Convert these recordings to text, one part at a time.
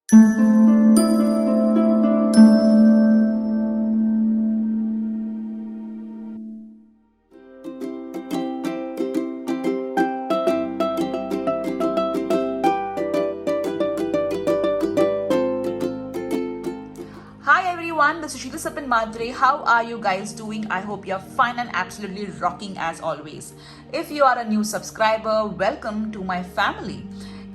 Hi everyone, this is Sheila Sapin Madre. How are you guys doing? I hope you're fine and absolutely rocking as always. If you are a new subscriber, welcome to my family.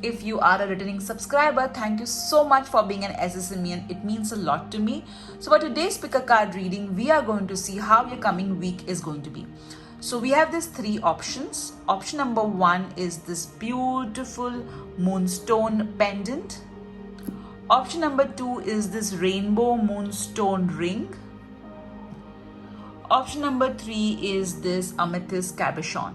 If you are a returning subscriber, thank you so much for being an SSMian. It means a lot to me. So for today's pick a card reading, we are going to see how your coming week is going to be. So we have these three options. Option number one is this beautiful moonstone pendant. Option number two is this rainbow moonstone ring. Option number three is this amethyst cabochon.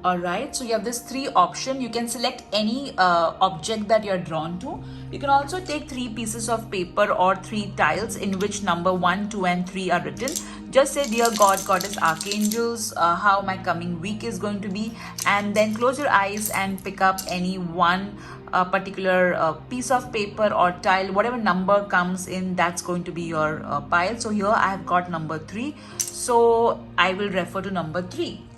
Alright, so you have this three option. You can select any object that you're drawn to. You can also take three pieces of paper or three tiles in which number 1, 2 and 3 are written. Just say, dear God, Goddess, Archangels, how my coming week is going to be, and then close your eyes and pick up any one particular piece of paper or tile. Whatever number comes in, that's going to be your pile. So here I have got number 3, so I will refer to number 3.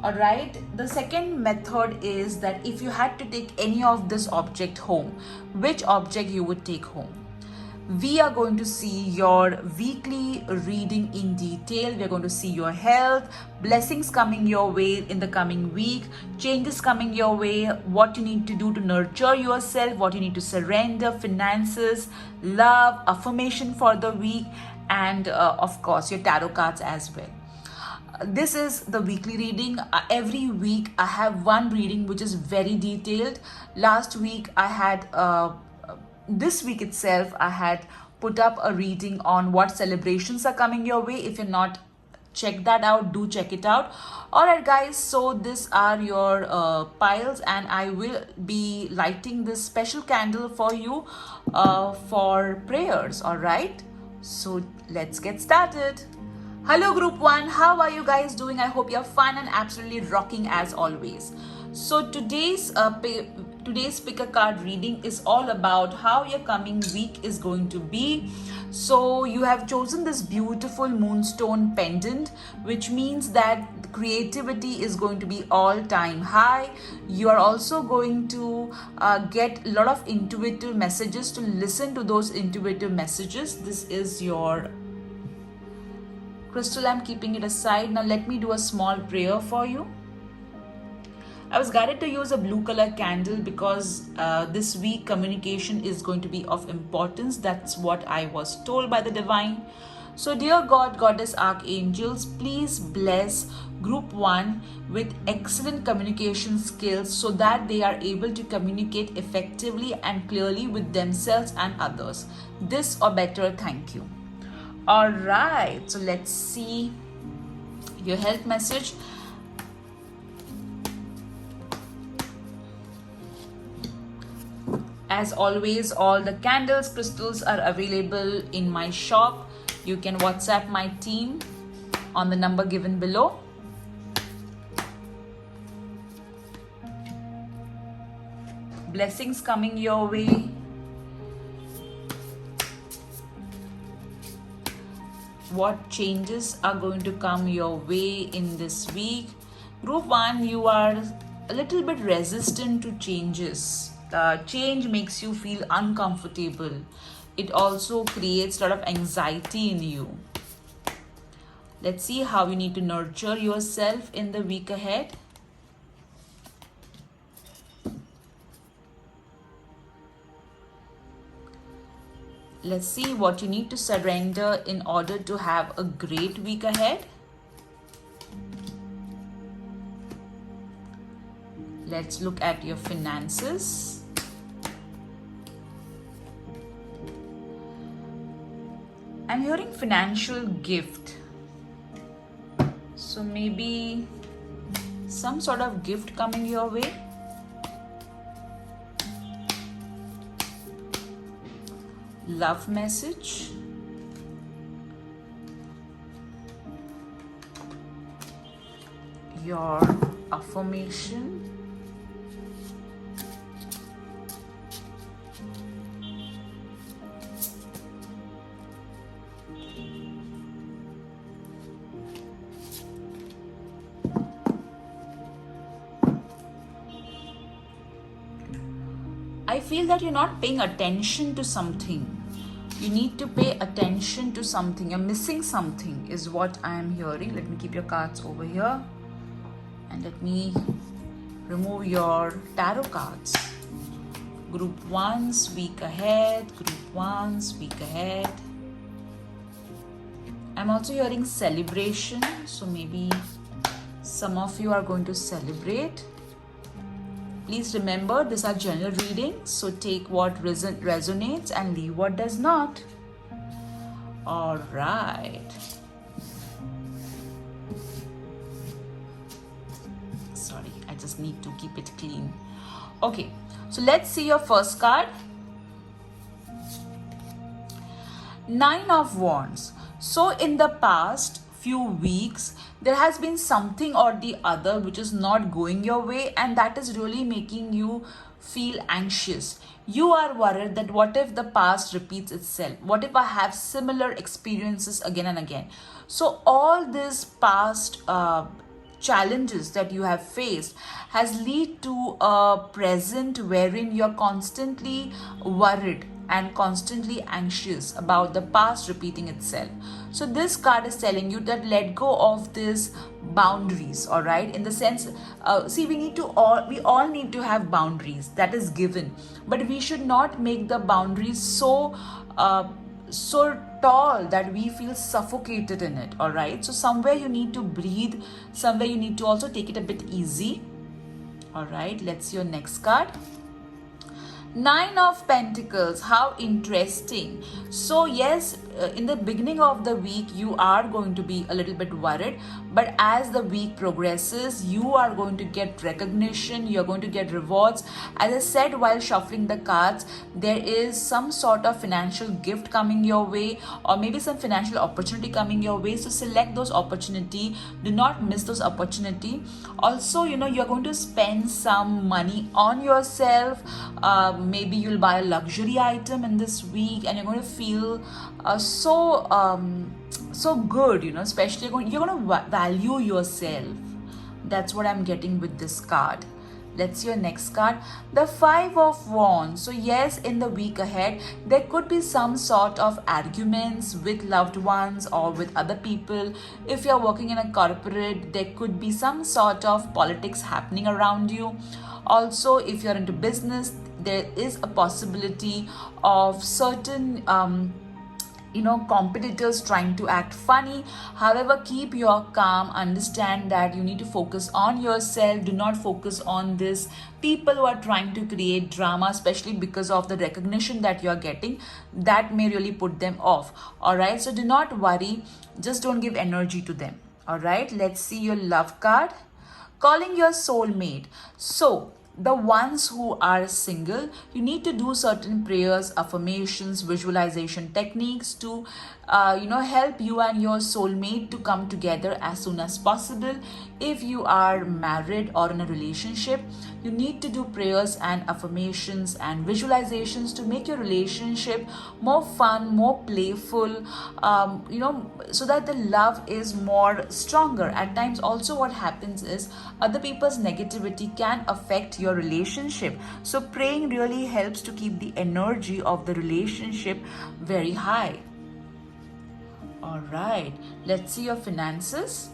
Alright, the second method is that if you had to take any of this object home, which object you would take home? We are going to see your weekly reading in detail. We are going to see your health, blessings coming your way in the coming week, changes coming your way, what you need to do to nurture yourself, what you need to surrender, finances, love, affirmation for the week, and of course your tarot cards as well. This is the weekly reading. Every week I have one reading which is very detailed. Last week I had this week itself I had put up a reading on what celebrations are coming your way. If you're not check that out, do check it out. Alright guys, so these are your piles, and I will be lighting this special candle for you for prayers. Alright, so let's get started. Hello group 1, how are you guys doing? I hope you're fine and absolutely rocking as always. So today's pick a card reading is all about how your coming week is going to be. So you have chosen this beautiful moonstone pendant, which means that creativity is going to be all-time high. You are also going to get a lot of intuitive messages. To listen to those intuitive messages, this is your crystal. I'm keeping it aside. Now let me do a small prayer for you. I was guided to use a blue color candle because this week communication is going to be of importance. That's what I was told by the divine. So dear God, Goddess, Archangels, please bless group 1 with excellent communication skills so that they are able to communicate effectively and clearly with themselves and others. This or better, thank you. Alright, so let's see your health message. As always, all the candles, crystals are available in my shop. You can WhatsApp my team on the number given below. Blessings coming your way. What changes are going to come your way in this week? Group 1, you are a little bit resistant to changes. Change makes you feel uncomfortable. It also creates a lot of anxiety in you. Let's see how you need to nurture yourself in the week ahead. Let's see what you need to surrender in order to have a great week ahead. Let's look at your finances. I'm hearing financial gift. So maybe some sort of gift coming your way. Love message. Your affirmation. I feel that you're not paying attention to something. You need to pay attention to something. You're missing something, is what I am hearing. Let me keep your cards over here. And let me remove your tarot cards. Group 1's week ahead. Group 1's week ahead. I'm also hearing celebration. So maybe some of you are going to celebrate. Please remember, these are general readings, so take what resonates and leave what does not. All right. Sorry, I just need to keep it clean. Okay, so let's see your first card. 9 of Wands. So in the past few weeks, there has been something or the other which is not going your way, and that is really making you feel anxious. You are worried that what if the past repeats itself? What if I have similar experiences again and again? So all these past challenges that you have faced has led to a present wherein you're constantly worried and constantly anxious about the past repeating itself. So this card is telling you that let go of these boundaries, all right? In the sense, see, we all need to have boundaries, that is given, but we should not make the boundaries so tall that we feel suffocated in it, all right? So somewhere you need to breathe, somewhere you need to also take it a bit easy. All right, let's see your next card. 9 of Pentacles. How interesting. So yes, in the beginning of the week you are going to be a little bit worried, but as the week progresses you are going to get recognition, you're going to get rewards. As I said while shuffling the cards, there is some sort of financial gift coming your way, or maybe some financial opportunity coming your way. So select those opportunity, do not miss those opportunity. Also, you're going to spend some money on yourself. Maybe you'll buy a luxury item in this week, and you're going to feel so good, especially you're going to value yourself. That's what I'm getting with this card. Let's see your next card. The 5 of Wands. So yes, in the week ahead, there could be some sort of arguments with loved ones or with other people. If you're working in a corporate, there could be some sort of politics happening around you. Also, if you're into business, there is a possibility of certain competitors trying to act funny. However, keep your calm. Understand that you need to focus on yourself. Do not focus on this people who are trying to create drama, especially because of the recognition that you're getting. That may really put them off. All right, so do not worry. Just don't give energy to them. All right, let's see your love card. Calling your soulmate. So the ones who are single, you need to do certain prayers, affirmations, visualization techniques to help you and your soulmate to come together as soon as possible. If you are married or in a relationship, you need to do prayers and affirmations and visualizations to make your relationship more fun, more playful, so that the love is more stronger. At times also what happens is other people's negativity can affect your relationship. So praying really helps to keep the energy of the relationship very high. All right, let's see your finances.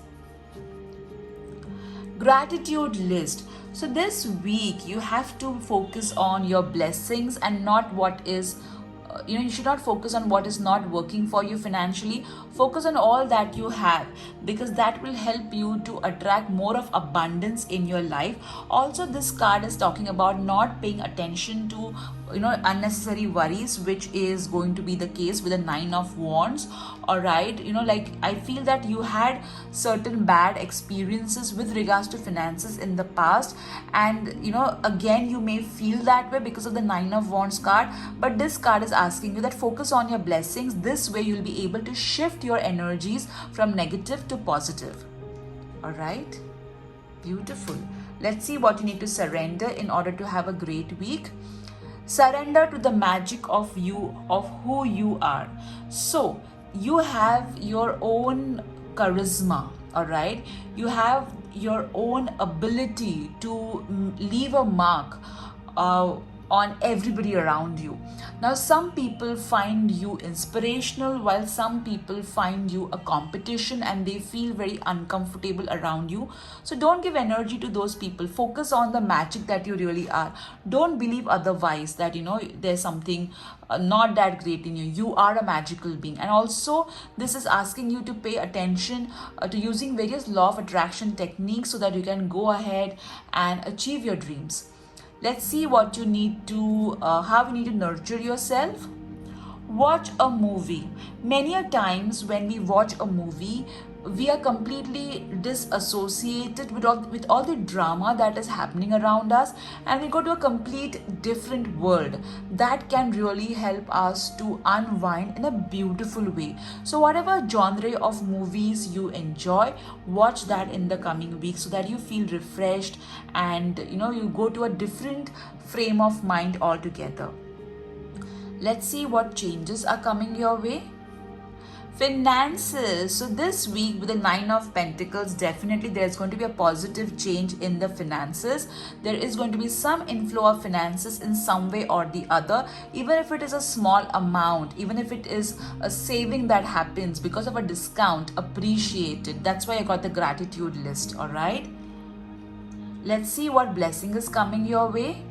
Gratitude list. So this week you have to focus on your blessings and not what is you should not focus on what is not working for you financially. Focus on all that you have, because that will help you to attract more of abundance in your life. Also, this card is talking about not paying attention to unnecessary worries, which is going to be the case with the 9 of Wands. All right, I feel that you had certain bad experiences with regards to finances in the past, and again you may feel that way because of the 9 of Wands card. But this card is asking you that focus on your blessings. This way you'll be able to shift your energies from negative to positive. All right, beautiful. Let's see what you need to surrender in order to have a great week. Surrender to the magic of who you are. So you have your own charisma, all right? You have your own ability to leave a mark on everybody around you. Now, some people find you inspirational, while some people find you a competition and they feel very uncomfortable around you. So don't give energy to those people. Focus on the magic that you really are. Don't believe otherwise, that there's something not that great in you. You are a magical being. And also, this is asking you to pay attention to using various law of attraction techniques so that you can go ahead and achieve your dreams. Let's see what you need to, how you need to nurture yourself. Watch a movie. Many a times when we watch a movie, we are completely disassociated with all the drama that is happening around us, and we go to a complete different world that can really help us to unwind in a beautiful way. So whatever genre of movies you enjoy, watch that in the coming week so that you feel refreshed and you go to a different frame of mind altogether. Let's see what changes are coming your way. Finances. So this week with the 9 of Pentacles, definitely there's going to be a positive change in the finances. There is going to be some inflow of finances in some way or the other, even if it is a small amount, even if it is a saving that happens because of a discount, appreciate it. That's why I got the gratitude list. All right. Let's see what blessing is coming your way.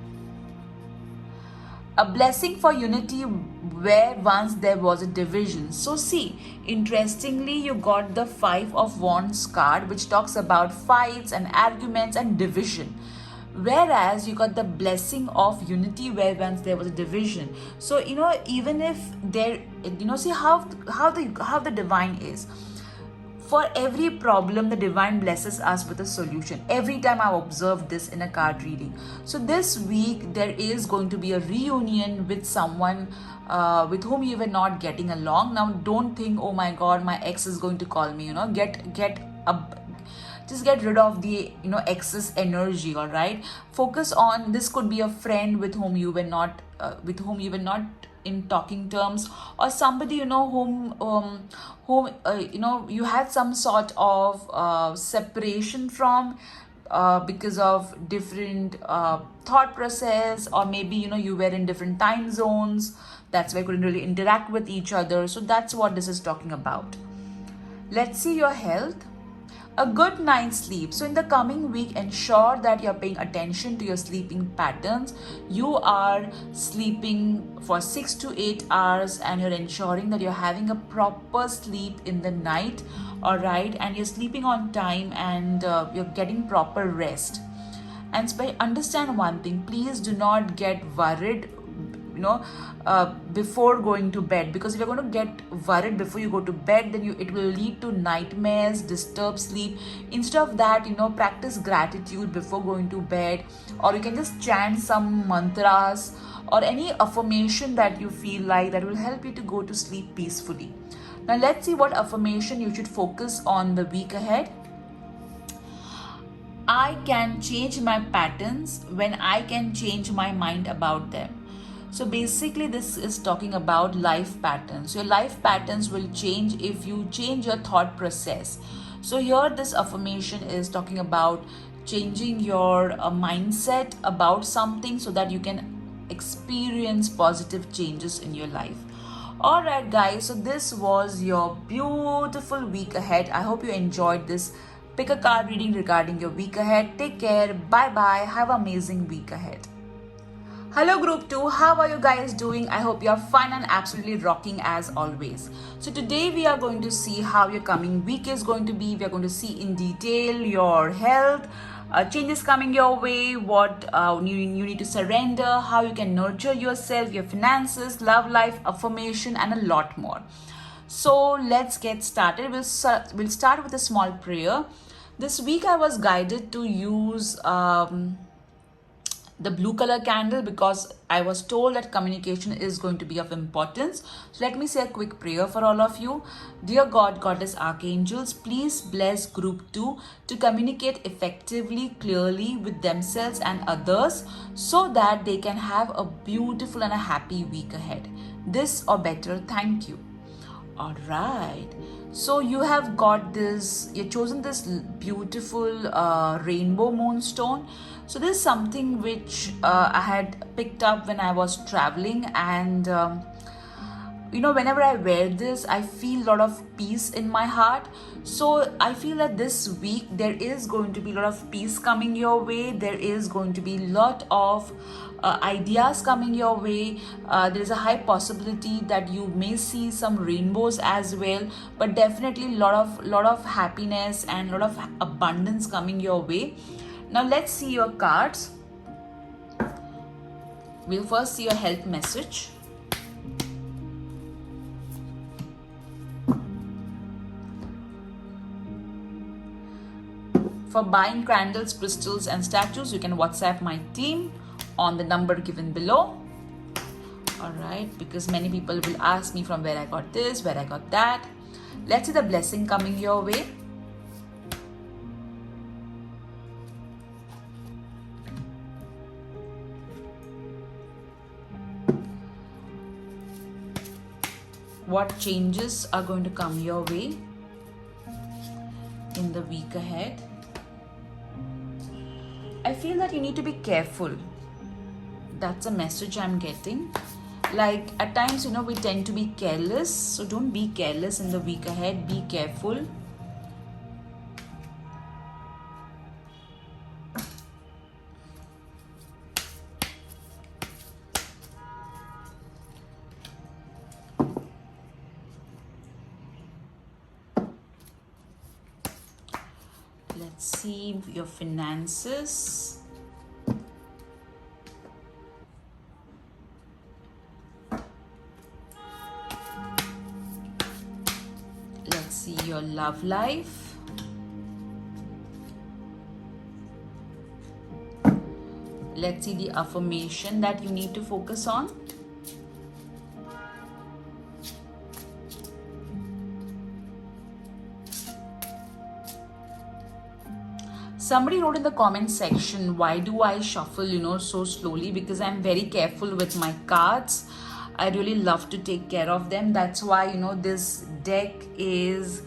A blessing for unity where once there was a division. So see, interestingly, you got the 5 of Wands card, which talks about fights and arguments and division. Whereas you got the blessing of unity where once there was a division. So, even if there, see how the divine is. For every problem, the divine blesses us with a solution. Every time I've observed this in a card reading. So this week, there is going to be a reunion with someone with whom you were not getting along. Now, don't think, oh my God, my ex is going to call me. Just get rid of the excess energy. All right. Focus on, this could be a friend with whom you were not in talking terms, or somebody whom you had some sort of separation from because of different thought process, or maybe you were in different time zones. That's why you couldn't really interact with each other. So that's what this is talking about. Let's see your health. A good night's sleep. So in the coming week, ensure that you're paying attention to your sleeping patterns. You are sleeping for 6 to 8 hours and you're ensuring that you're having a proper sleep in the night. All right. And you're sleeping on time and you're getting proper rest. And understand one thing, please do not get worried before going to bed, because if you're going to get worried before you go to bed, then it will lead to nightmares, disturbed sleep. Instead of that, practice gratitude before going to bed, or you can just chant some mantras or any affirmation that you feel like that will help you to go to sleep peacefully. Now let's see what affirmation you should focus on the week ahead. I can change my patterns when I can change my mind about them. So basically this is talking about life patterns. Your life patterns will change if you change your thought process. So here this affirmation is talking about changing your mindset about something so that you can experience positive changes in your life. Alright guys, so this was your beautiful week ahead. I hope you enjoyed this. Pick a card reading regarding your week ahead. Take care. Bye bye. Have an amazing week ahead. Hello group 2, how are you guys doing? I hope you're fine and absolutely rocking as always. So today we are going to see how your coming week is going to be. We are going to see in detail your health, changes coming your way, what you need to surrender, how you can nurture yourself, your finances, love life, affirmation, and a lot more. So let's get started. We'll start with a small prayer. This week I was guided to use the blue color candle because I was told that communication is going to be of importance. So let me say a quick prayer for all of you. Dear God, Goddess, Archangels, please bless group 2 to communicate effectively, clearly with themselves and others so that they can have a beautiful and a happy week ahead. This or better, thank you. All right. So you have got this, you've chosen this beautiful rainbow moonstone. So this is something which I had picked up when I was traveling, and whenever I wear this, I feel a lot of peace in my heart. So I feel that this week there is going to be a lot of peace coming your way. There is going to be a lot of ideas coming your way. There is a high possibility that you may see some rainbows as well, but definitely a lot of happiness and a lot of abundance coming your way. Now let's see your cards. We'll first see your health message. For buying candles, crystals and statues, you can WhatsApp my team on the number given below. Alright, because many people will ask me from where I got this, where I got that. Let's see the blessing coming your way. What changes are going to come your way in the week ahead? I feel that you need to be careful. That's a message I'm getting. Like at times, we tend to be careless. So don't be careless in the week ahead. Be careful. Let's see your finances. Let's see your love life. Let's see the affirmation that you need to focus on. Somebody wrote in the comment section, why do I shuffle, so slowly? Because I'm very careful with my cards. I really love to take care of them. That's why, this deck is,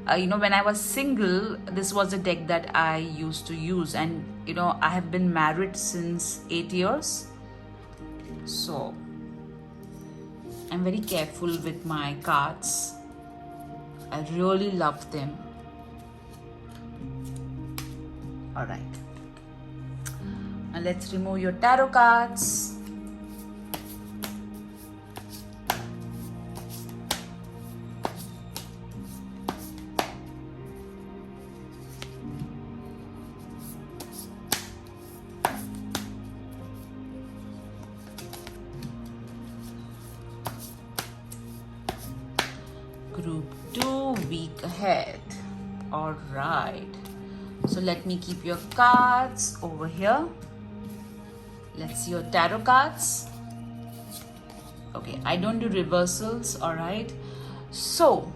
when I was single, this was a deck that I used to use. And, I have been married since 8 years. So, I'm very careful with my cards. I really love them. Alright. Now let's remove your tarot cards. Group 2, week ahead. Alright. So let me keep your cards over here. Let's see your tarot cards. Okay, I don't do reversals, alright. So,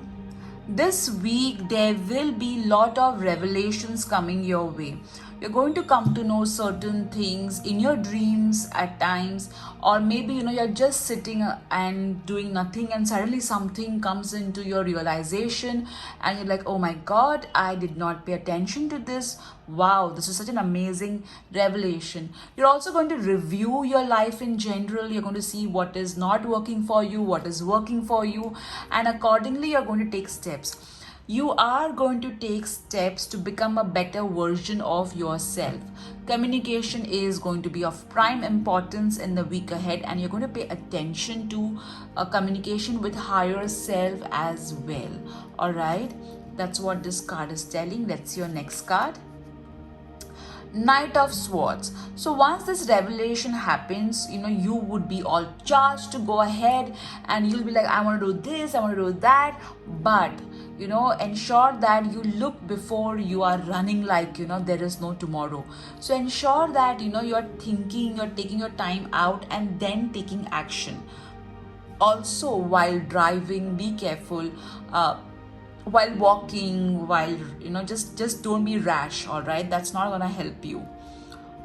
this week there will be lot of revelations coming your way. You're going to come to know certain things in your dreams at times, or maybe you're just sitting and doing nothing, and suddenly something comes into your realization and you're like, oh my god, I did not pay attention to this. Wow, this is such an amazing revelation. You're also going to review your life in general. You're going to see what is not working for you, what is working for you, and accordingly you're going to take steps. You are going to take steps to become a better version of yourself. Communication is going to be of prime importance in the week ahead, and you're going to pay attention to communication with higher self as well. Alright, that's what this card is telling. Let's see your next card. Knight of Swords. So once this revelation happens, you would be all charged to go ahead, and you'll be like, I want to do this, I want to do that. But ensure that you look before you are running like there is no tomorrow. So ensure that you're thinking, you're taking your time out and then taking action. Also, while driving, be careful. While walking, while just don't be rash. All right, that's not gonna help you.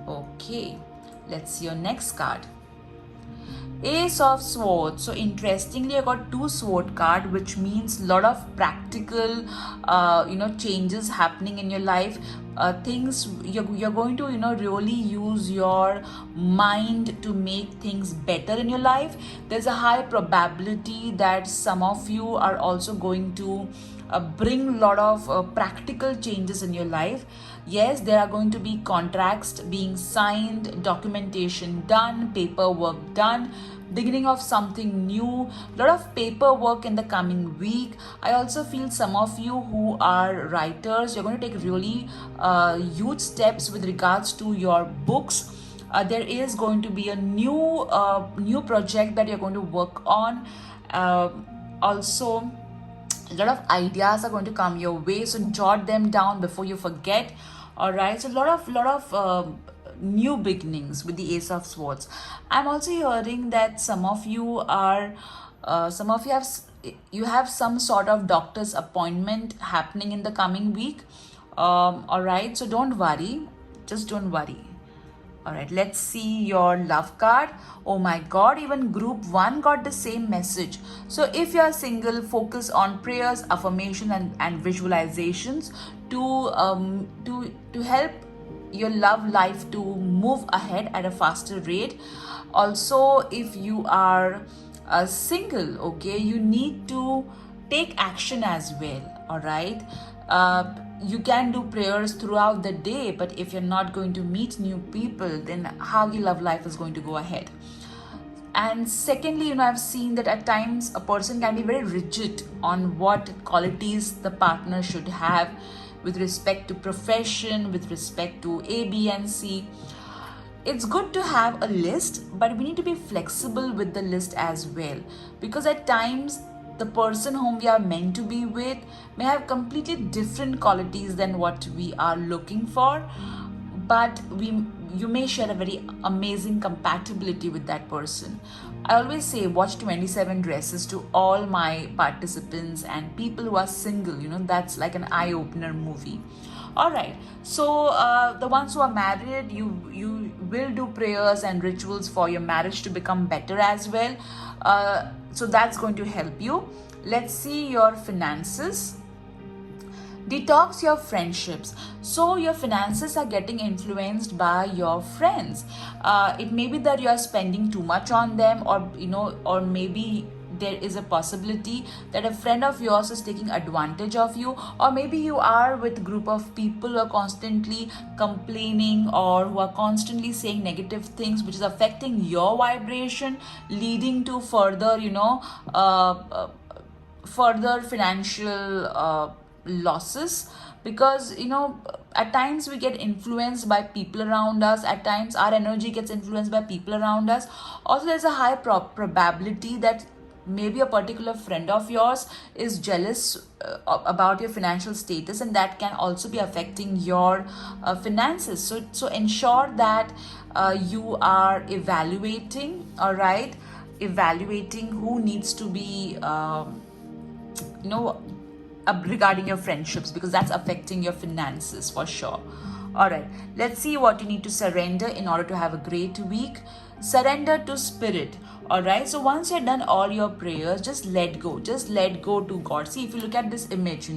Okay, let's see your next card. Ace of Swords. So interestingly, I got two sword card, which means a lot of practical, changes happening in your life. Things you're going to really use your mind to make things better in your life. There's a high probability that some of you are also going to bring a lot of practical changes in your life. Yes, there are going to be contracts being signed, documentation done, paperwork done, beginning of something new, a lot of paperwork in the coming week. I also feel some of you who are writers, you're going to take really huge steps with regards to your books. There is going to be a new project that you're going to work on. Also, a lot of ideas are going to come your way, so jot them down before you forget. All right, so a lot of new beginnings with the Ace of Swords. I'm also hearing that some of you have some sort of doctor's appointment happening in the coming week. All right, so don't worry, just don't worry. All right, let's see your love card. Oh my God, even group 1 got the same message. So if you are single, focus on prayers, affirmation and visualizations to help your love life to move ahead at a faster rate. Also, if you are single, okay, you need to take action as well. All right. You can do prayers throughout the day, but if you're not going to meet new people, then how your love life is going to go ahead? And secondly, I've seen that at times a person can be very rigid on what qualities the partner should have with respect to profession, with respect to A, B, and C. It's good to have a list, but we need to be flexible with the list as well, because at times the person whom we are meant to be with may have completely different qualities than what we are looking for, but you may share a very amazing compatibility with that person. I always say watch 27 Dresses to all my participants and people who are single. That's like an eye-opener movie. All right, so the ones who are married, you will do prayers and rituals for your marriage to become better as well. So that's going to help you. Let's see your finances. Detox your friendships. So your finances are getting influenced by your friends. It may be that you are spending too much on them, or maybe there is a possibility that a friend of yours is taking advantage of you, or maybe you are with a group of people who are constantly complaining or who are constantly saying negative things, which is affecting your vibration, leading to further further financial losses. Because at times we get influenced by people around us, at times our energy gets influenced by people around us. Also, there's a high probability that maybe a particular friend of yours is jealous about your financial status, and that can also be affecting your finances. So ensure that you are evaluating, all right, evaluating who needs to be regarding your friendships, because that's affecting your finances for sure. All right, let's see what you need to surrender in order to have a great week. Surrender to spirit. All right, so once you're done all your prayers, just let go to God. See, if you look at this image,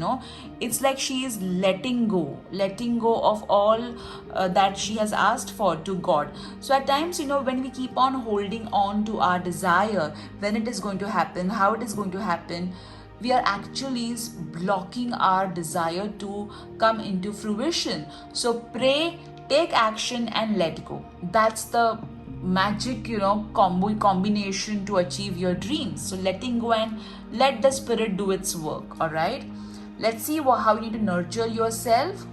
it's like she is letting go of all that she has asked for to God. So at times, when we keep on holding on to our desire, when it is going to happen, how it is going to happen, we are actually blocking our desire to come into fruition. So pray, take action, and let go. That's the magic combination to achieve your dreams. So letting go and let the spirit do its work. All right, let's see how you need to nurture yourself.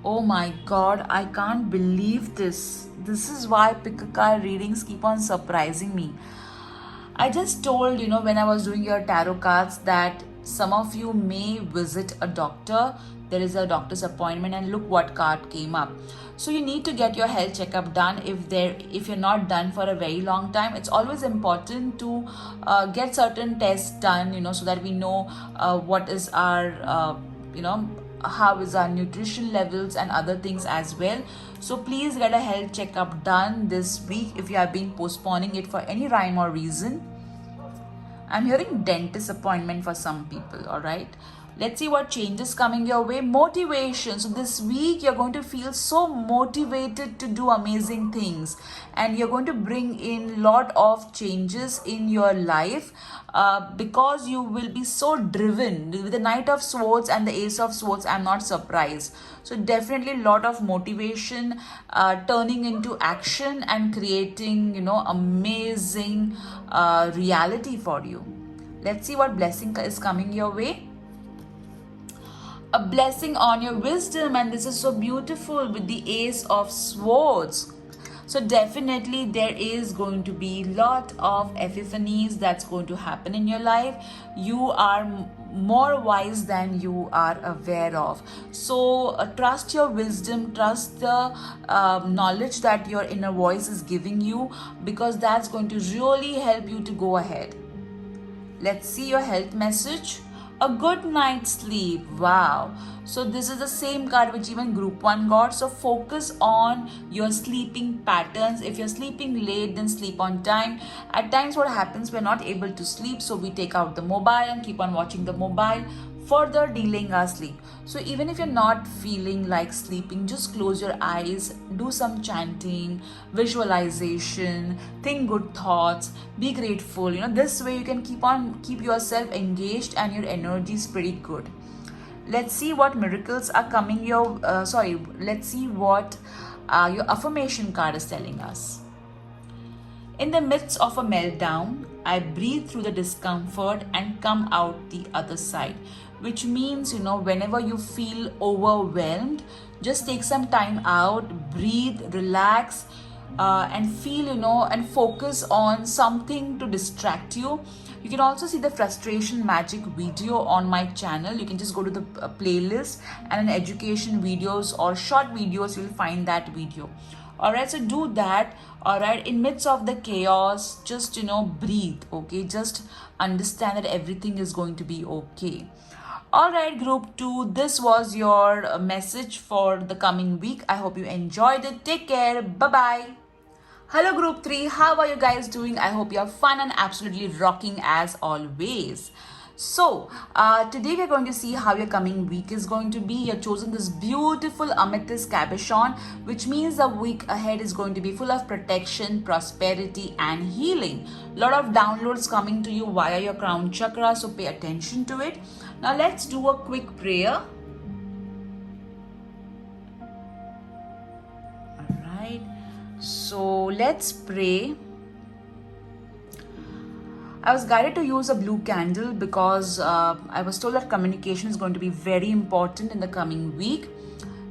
Oh my God, I can't believe this is why pick a card readings keep on surprising me. I just told, when I was doing your tarot cards, that some of you may visit a doctor. There is a doctor's appointment, and look what card came up. So you need to get your health checkup done if you're not done for a very long time. It's always important to get certain tests done, so that we know what is our how is our nutrition levels and other things as well. So please get a health checkup done this week if you have been postponing it for any rhyme or reason. I'm hearing dentist appointment for some people, all right? Let's see what changes coming your way. Motivation. So this week you're going to feel so motivated to do amazing things, and you're going to bring in lot of changes in your life because you will be so driven. With the Knight of Swords and the Ace of Swords, I'm not surprised. So definitely lot of motivation turning into action and creating, amazing reality for you. Let's see what blessing is coming your way. A blessing on your wisdom, and this is so beautiful with the Ace of Swords. So definitely there is going to be lot of epiphanies that's going to happen in your life. You are more wise than you are aware of. So trust your wisdom, trust the knowledge that your inner voice is giving you, because that's going to really help you to go ahead. Let's see your health message. A good night's sleep. Wow. So this is the same card which even group 1 got. So focus on your sleeping patterns. If you're sleeping late, then sleep on time. At times what happens, we're not able to sleep, so we take out the mobile and keep on watching the mobile, further delaying our sleep. So even if you're not feeling like sleeping, just close your eyes, do some chanting, visualization, think good thoughts, be grateful. This way you can keep yourself engaged and your energy is pretty good. Let's see what miracles are coming your let's see what your affirmation card is telling us. In the midst of a meltdown, I breathe through the discomfort and come out the other side. Which means, whenever you feel overwhelmed, just take some time out, breathe, relax, and feel, and focus on something to distract you. You can also see the frustration magic video on my channel. You can just go to the playlist, and in education videos or short videos, you'll find that video. Alright, so do that. Alright, in midst of the chaos, just breathe. Okay, just understand that everything is going to be okay. Alright, group 2, this was your message for the coming week. I hope you enjoyed it. Take care. Bye-bye. Hello group 3, how are you guys doing? I hope you're fun and absolutely rocking as always. So today we're going to see how your coming week is going to be. You've chosen this beautiful amethyst cabochon, which means the week ahead is going to be full of protection, prosperity and healing. Lot of downloads coming to you via your crown chakra, so pay attention to it. Now let's do a quick prayer. Alright, so let's pray. I was guided to use a blue candle because I was told that communication is going to be very important in the coming week.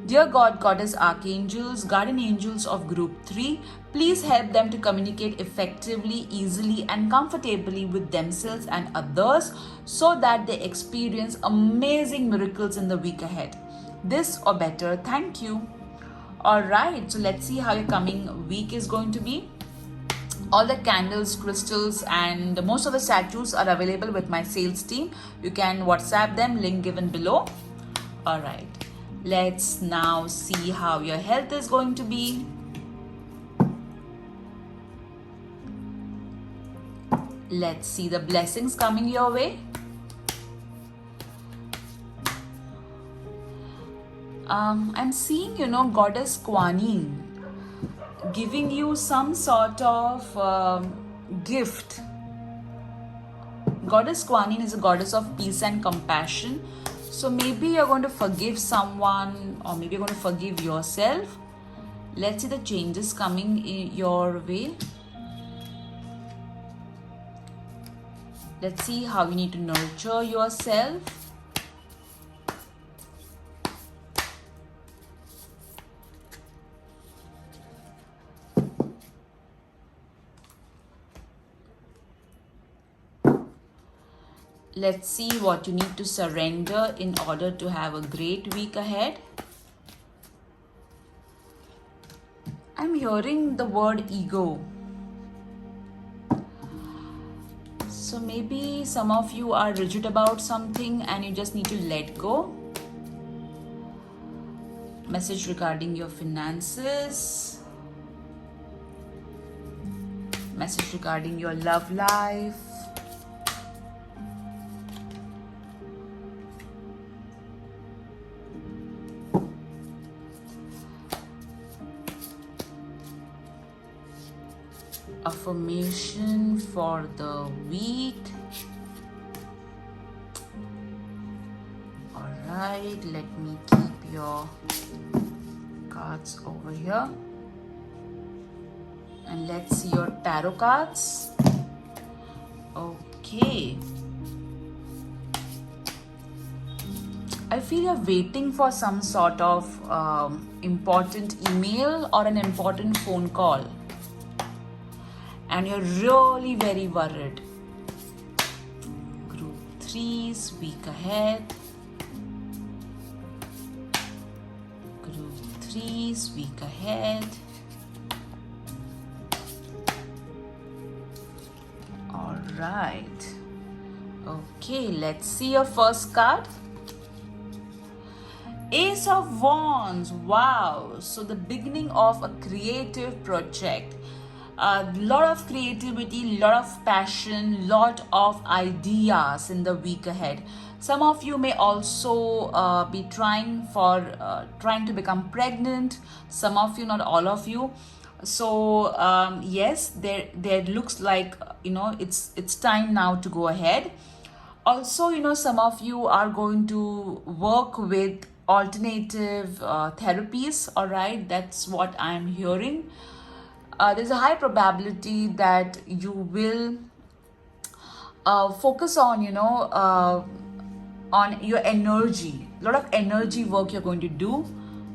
Dear God, Goddess, Archangels, Guardian Angels of Group 3, please help them to communicate effectively, easily and comfortably with themselves and others so that they experience amazing miracles in the week ahead. This or better, thank you. Alright, so let's see how your coming week is going to be. All the candles, crystals and most of the statues are available with my sales team. You can WhatsApp them, link given below. Alright, let's now see how your health is going to be. Let's see the blessings coming your way. I'm seeing, Goddess Kuan Yin giving you some sort of gift. Goddess Kuan Yin is a goddess of peace and compassion. So maybe you're going to forgive someone, or maybe you're going to forgive yourself. Let's see the changes coming in your way. Let's see how you need to nurture yourself. Let's see what you need to surrender in order to have a great week ahead. I'm hearing the word ego. So maybe some of you are rigid about something and you just need to let go. Message regarding your finances. Message regarding your love life. Affirmation for the week. Alright, let me keep your cards over here. And let's see your tarot cards. Okay. I feel you're waiting for some sort of important email or an important phone call. And you're really very worried. Group 3's week ahead. Group 3's week ahead. Alright. Okay, let's see your first card. Ace of Wands. Wow. So the beginning of a creative project. A lot of creativity, lot of passion, lot of ideas in the week ahead. Some of you may also be trying to become pregnant. Some of you, not all of you. So yes, there looks like it's time now to go ahead. Also, some of you are going to work with alternative therapies. All right, that's what I'm hearing. There's a high probability that you will focus on on your energy. A lot of energy work you're going to do.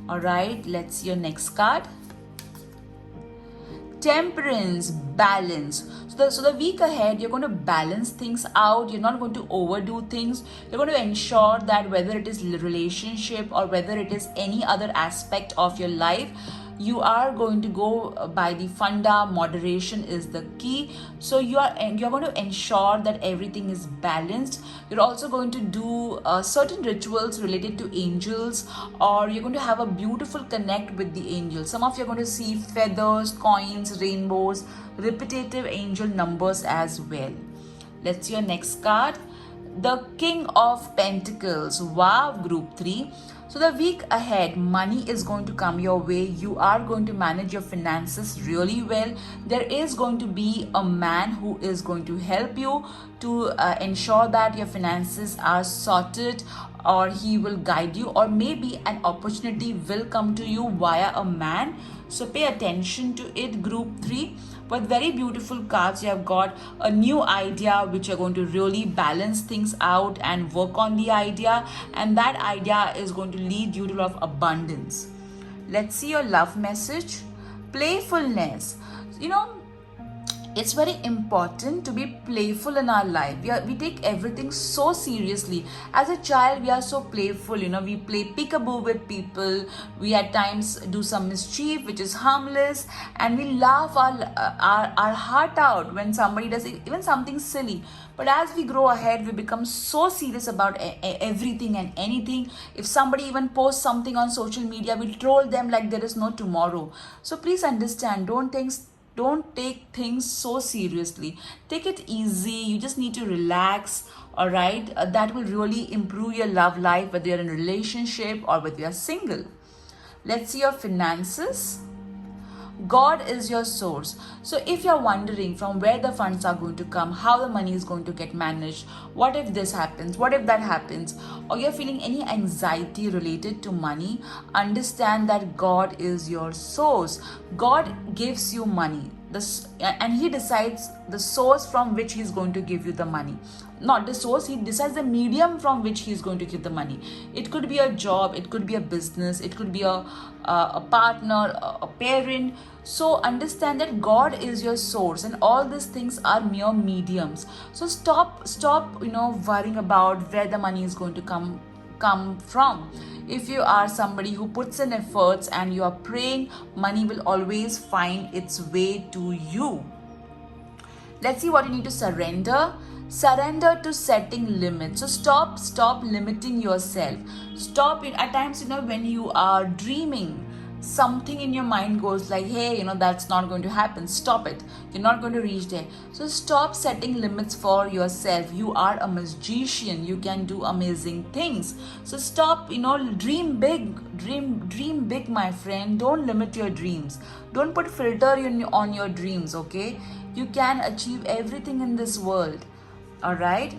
All right, let's see your next card. Temperance, balance. So the week ahead, you're going to balance things out. You're not going to overdo things. You're going to ensure that whether it is relationship or whether it is any other aspect of your life, you are going to go by the funda. Moderation is the key. So you're going to ensure that everything is balanced. You're also going to do certain rituals related to angels, or you're going to have a beautiful connect with the angels. Some of you are going to see feathers, coins, rainbows, repetitive angel numbers as well. Let's see your next card. The King of Pentacles. Wow, group 3. So the week ahead, money is going to come your way. You are going to manage your finances really well. There is going to be a man who is going to help you to ensure that your finances are sorted, or he will guide you, or maybe an opportunity will come to you via a man. So pay attention to it, group 3. But very beautiful cards. You have got a new idea which you're going to really balance things out and work on the idea, and that idea is going to lead you to a lot of abundance. Let's see your love message. Playfulness. It's very important to be playful in our life. We take everything so seriously. As a child, we are so playful. We play peekaboo with people. We at times do some mischief, which is harmless, and we laugh our heart out when somebody does even something silly. But as we grow ahead, we become so serious about everything and anything. If somebody even posts something on social media, we troll them like there is no tomorrow. So please understand, don't take things so seriously. Take it easy. You just need to relax. All right, that will really improve your love life, whether you're in a relationship or whether you're single. Let's see your finances. God is your source. So if you're wondering from where the funds are going to come, how the money is going to get managed, what if this happens, what if that happens, or you're feeling any anxiety related to money, understand that God is your source. God gives you money. And he decides the source from which he's going to give you the money. Not the source, he decides the medium from which he's going to give the money. It could be a job, it could be a business, it could be a partner, a parent. So understand that God is your source, and all these things are mere mediums. So stop worrying about where the money is going to come from. If you are somebody who puts in efforts and you are praying, money will always find its way to you. Let's see what you need to surrender. Surrender to setting limits. So stop limiting yourself. Stop it. At times, when you are dreaming, something in your mind goes like, hey, that's not going to happen. Stop it. You're not going to reach there. So stop setting limits for yourself. You are a magician. You can do amazing things. So stop, dream big. Dream big, my friend. Don't limit your dreams. Don't put filter on your dreams, okay? You can achieve everything in this world. All right,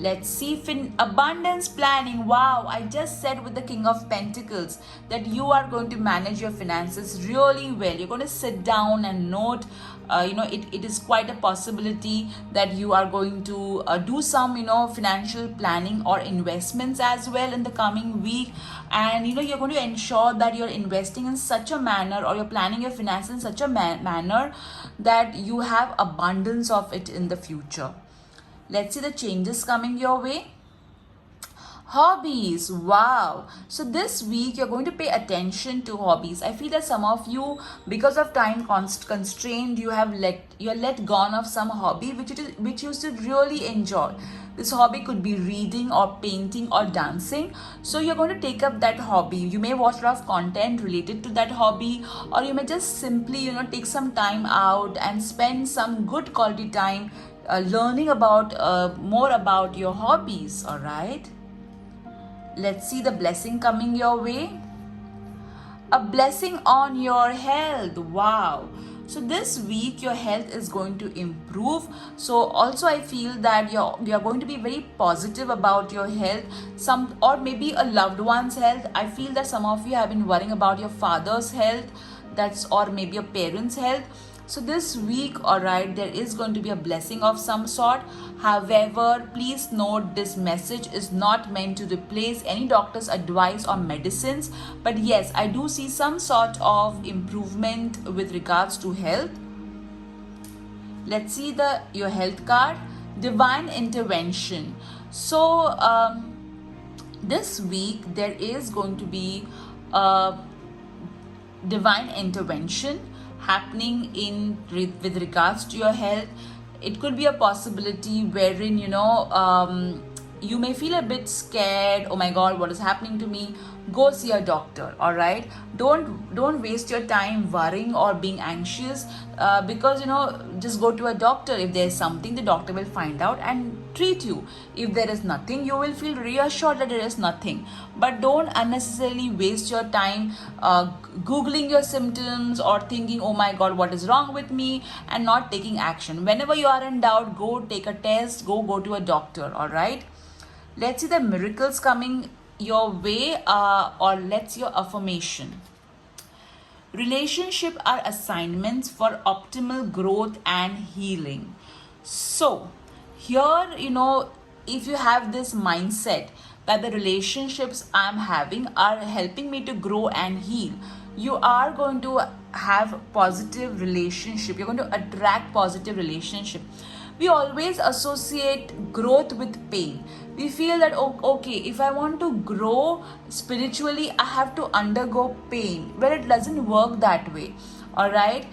let's see abundance planning. Wow, I just said with the King of Pentacles that you are going to manage your finances really well. You're going to sit down and note. It is quite a possibility that you are going to do some financial planning or investments as well in the coming week. And you're going to ensure that you're investing in such a manner, or you're planning your finances in such a manner that you have abundance of it in the future. Let's see the changes coming your way. Hobbies. Wow. So this week you're going to pay attention to hobbies. I feel that some of you, because of time constraint, you're let gone of some hobby which you should really enjoy. This hobby could be reading or painting or dancing. So you're going to take up that hobby. You may watch a lot of content related to that hobby, or you may just simply take some time out and spend some good quality time learning about more about your hobbies. All right, let's see the blessing coming your way. A blessing on your health. Wow. So this week your health is going to improve. So also I feel that you're going to be very positive about your health, or maybe a loved one's health. I feel that some of you have been worrying about your father's health, or maybe your parents' health. So this week, all right, there is going to be a blessing of some sort. However, please note, this message is not meant to replace any doctor's advice or medicines. But yes, I do see some sort of improvement with regards to health. Let's see your health card. Divine intervention. So this week there is going to be a divine intervention happening with regards to your health. It could be a possibility wherein you may feel a bit scared. Oh my god, what is happening to me? Go see a doctor. All right, don't waste your time worrying or being anxious, because just go to a doctor. If there is something, the doctor will find out and treat you. If there is nothing, you will feel reassured that there is nothing. But don't unnecessarily waste your time googling your symptoms or thinking, oh my god, what is wrong with me, and not taking action. Whenever you are in doubt, go take a test, go to a doctor. All right, let's see the miracles coming your way, or let's see your affirmation. Relationship are assignments for optimal growth and healing. So here, if you have this mindset that the relationships I'm having are helping me to grow and heal, you are going to have positive relationship. You're going to attract positive relationship. We always associate growth with pain. We feel that, okay, if I want to grow spiritually, I have to undergo pain. Well, it doesn't work that way. All right.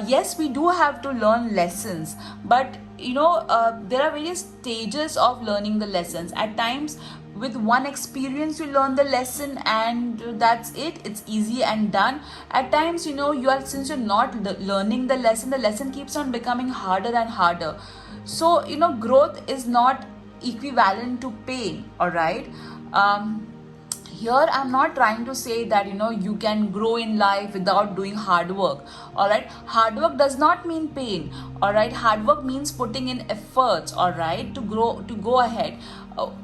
Yes, we do have to learn lessons, but there are various stages of learning the lessons. At times, with one experience, you learn the lesson and that's it. It's easy and done. At times, since you're not learning the lesson keeps on becoming harder and harder. So, growth is not equivalent to pain. All right. Here I'm not trying to say that you can grow in life without doing hard work. All right, hard work does not mean pain. All right, hard work means putting in efforts, all right, to go ahead.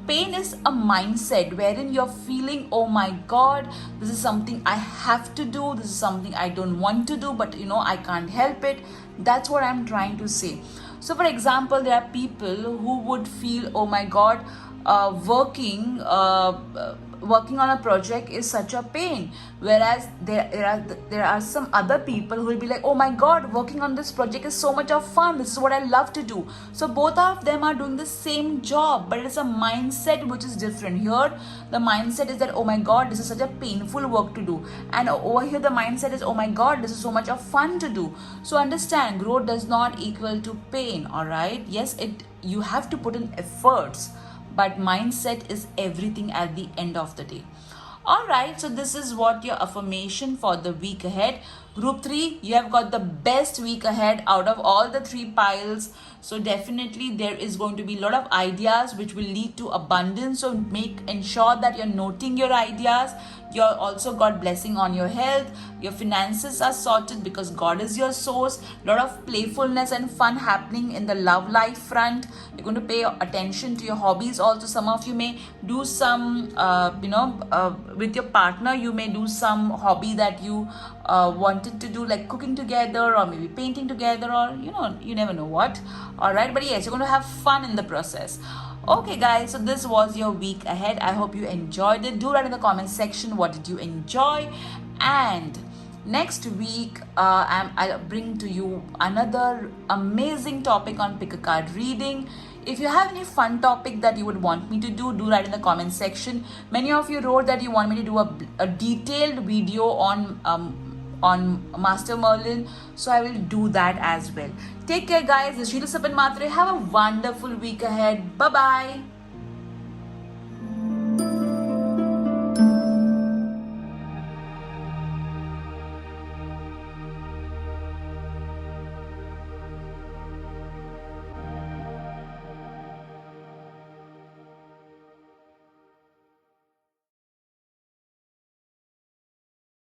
Pain is a mindset wherein you're feeling, oh my god, this is something I have to do, this is something I don't want to do, but I can't help it. That's what I'm trying to say. So for example, there are people who would feel, oh my god, working working on a project is such a pain, whereas there are some other people who will be like, oh my god, working on this project is so much of fun, this is what I love to do. So both of them are doing the same job, but it's a mindset which is different. Here the mindset is that, oh my god, this is such a painful work to do, and over here the mindset is, oh my god, this is so much of fun to do. So understand, growth does not equal to pain. All right, yes, you have to put in efforts, but mindset is everything at the end of the day. All right, so this is what your affirmation for the week ahead. Group 3, you have got the best week ahead out of all the 3 piles. So definitely there is going to be a lot of ideas which will lead to abundance. So ensure that you're noting your ideas. You're also got blessing on your health. Your finances are sorted because God is your source. A lot of playfulness and fun happening in the love life front. You're going to pay attention to your hobbies also. Some of you may do some, with your partner, you may do some hobby that you wanted to do, like cooking together or maybe painting together, or you never know what. All right, but yes, you're going to have fun in the process. Okay guys, so this was your week ahead. I hope you enjoyed it. Do write in the comment section what did you enjoy, and next week I'll bring to you another amazing topic on pick a card reading. If you have any fun topic that you would want me to do write in the comment section. Many of you wrote that you want me to do a detailed video on Master Merlin, so I will do that as well. Take care guys, this is Sheila Sapan Matre. Have a wonderful week ahead. Bye bye.